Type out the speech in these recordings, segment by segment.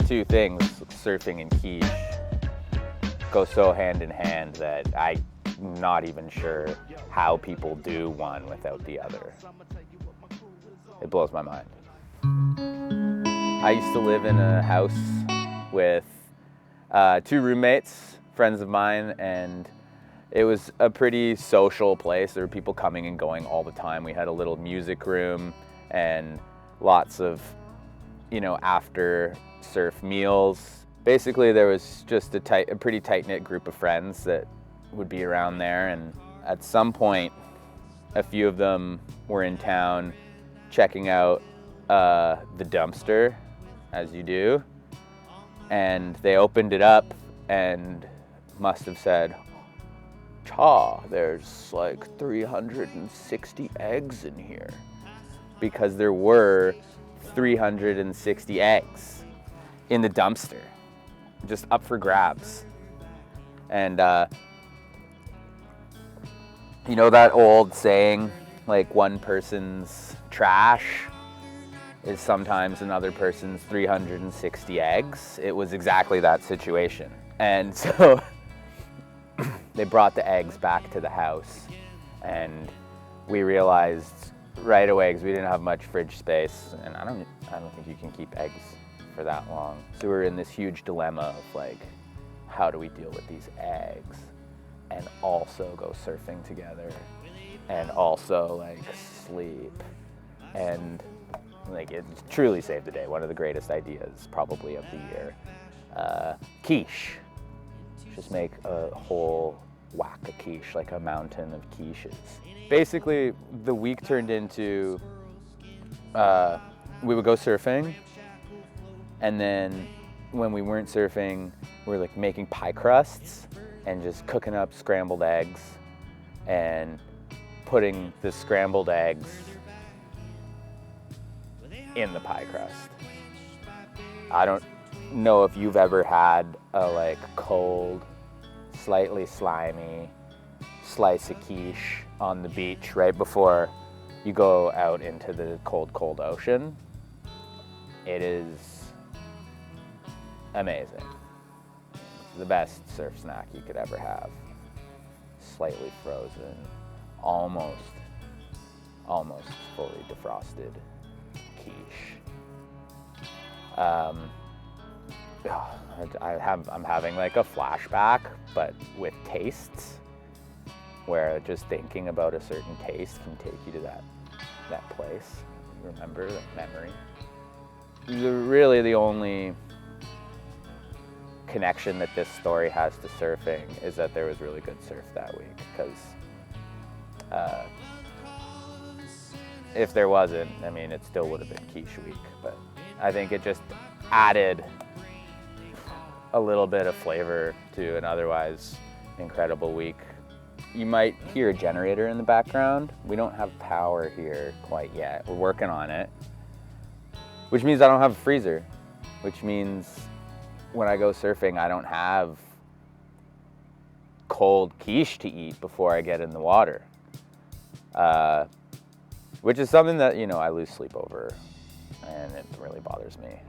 two things, surfing and quiche, go so hand in hand that I'm not even sure how people do one without the other. It blows my mind. I used to live in a house with two roommates, friends of mine, and it was a pretty social place. There were people coming and going all the time. We had a little music room and lots of, after surf meals. Basically, there was just a pretty tight-knit group of friends that would be around there, and at some point, a few of them were in town checking out the dumpster, as you do, and they opened it up and must have said, there's like 360 eggs in here, because there were 360 eggs in the dumpster, just up for grabs. And that old saying, like, one person's trash is sometimes another person's 360 eggs. It was exactly that situation. And so they brought the eggs back to the house, and we realized right away, because we didn't have much fridge space, and I don't think you can keep eggs for that long. So we're in this huge dilemma of like, how do we deal with these eggs and also go surfing together and also like sleep? And like, it truly saved the day. One of the greatest ideas probably of the year. Quiche. Just make a whole whack of quiche, like a mountain of quiches. Basically, the week turned into, we would go surfing, and then when we weren't surfing, we were like making pie crusts and just cooking up scrambled eggs and putting the scrambled eggs in the pie crust. I don't know if you've ever had a like cold, slightly slimy slice of quiche on the beach right before you go out into the cold, cold ocean. It is amazing. It's the best surf snack you could ever have. Slightly frozen, almost fully defrosted quiche. I'm having like a flashback, but with tastes, where just thinking about a certain taste can take you to that place. Remember that memory. Really, the only connection that this story has to surfing is that there was really good surf that week, because if there wasn't, I mean, it still would have been quiche week, but I think it just added a little bit of flavor to an otherwise incredible week. You might hear a generator in the background. We don't have power here quite yet. We're working on it, which means I don't have a freezer, which means when I go surfing, I don't have cold quiche to eat before I get in the water, which is something that, I lose sleep over, and it really bothers me.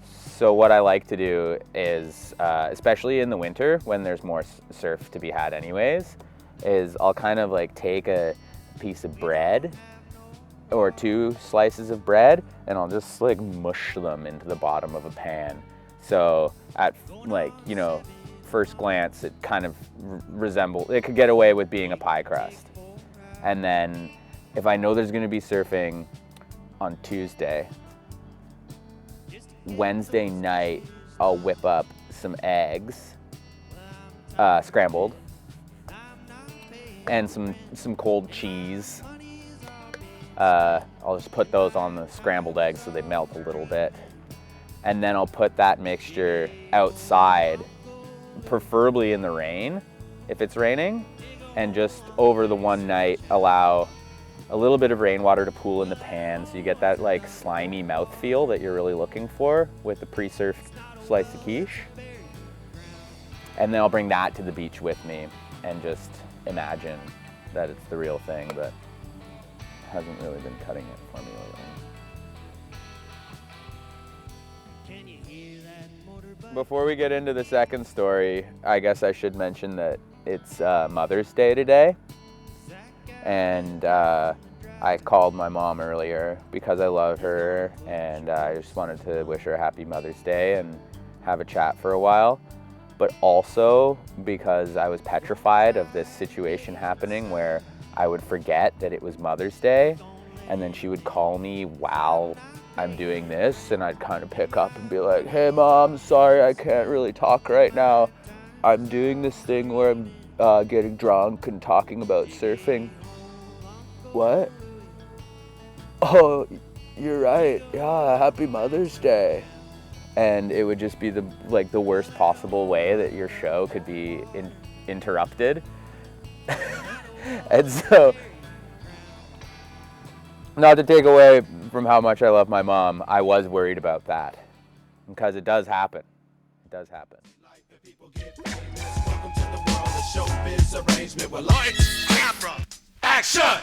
So what I like to do is, especially in the winter when there's more surf to be had anyways, is I'll kind of like take a piece of bread or two slices of bread, and I'll just like mush them into the bottom of a pan. So at first glance, it kind of it could get away with being a pie crust. And then if I know there's gonna be surfing on Tuesday, Wednesday night, I'll whip up some eggs, scrambled, and some cold cheese. I'll just put those on the scrambled eggs so they melt a little bit. And then I'll put that mixture outside, preferably in the rain, if it's raining, and just over the one night allow a little bit of rainwater to pool in the pan, so you get that like slimy mouthfeel that you're really looking for with the pre-surfed slice of quiche. And then I'll bring that to the beach with me and just imagine that it's the real thing, but hasn't really been cutting it for me lately. Before we get into the second story, I guess I should mention that it's Mother's Day today. And I called my mom earlier because I love her, and I just wanted to wish her a happy Mother's Day and have a chat for a while. But also because I was petrified of this situation happening where I would forget that it was Mother's Day, and then she would call me while I'm doing this, and I'd kind of pick up and be like, "Hey Mom, sorry I can't really talk right now. I'm doing this thing where I'm getting drunk and talking about surfing." "What? Oh, you're right. Yeah, happy Mother's Day." And it would just be the worst possible way that your show could be interrupted. And so, not to take away from how much I love my mom, I was worried about that, because it does happen. It does happen. Welcome to the world of showbiz arrangement with lights, camera, action.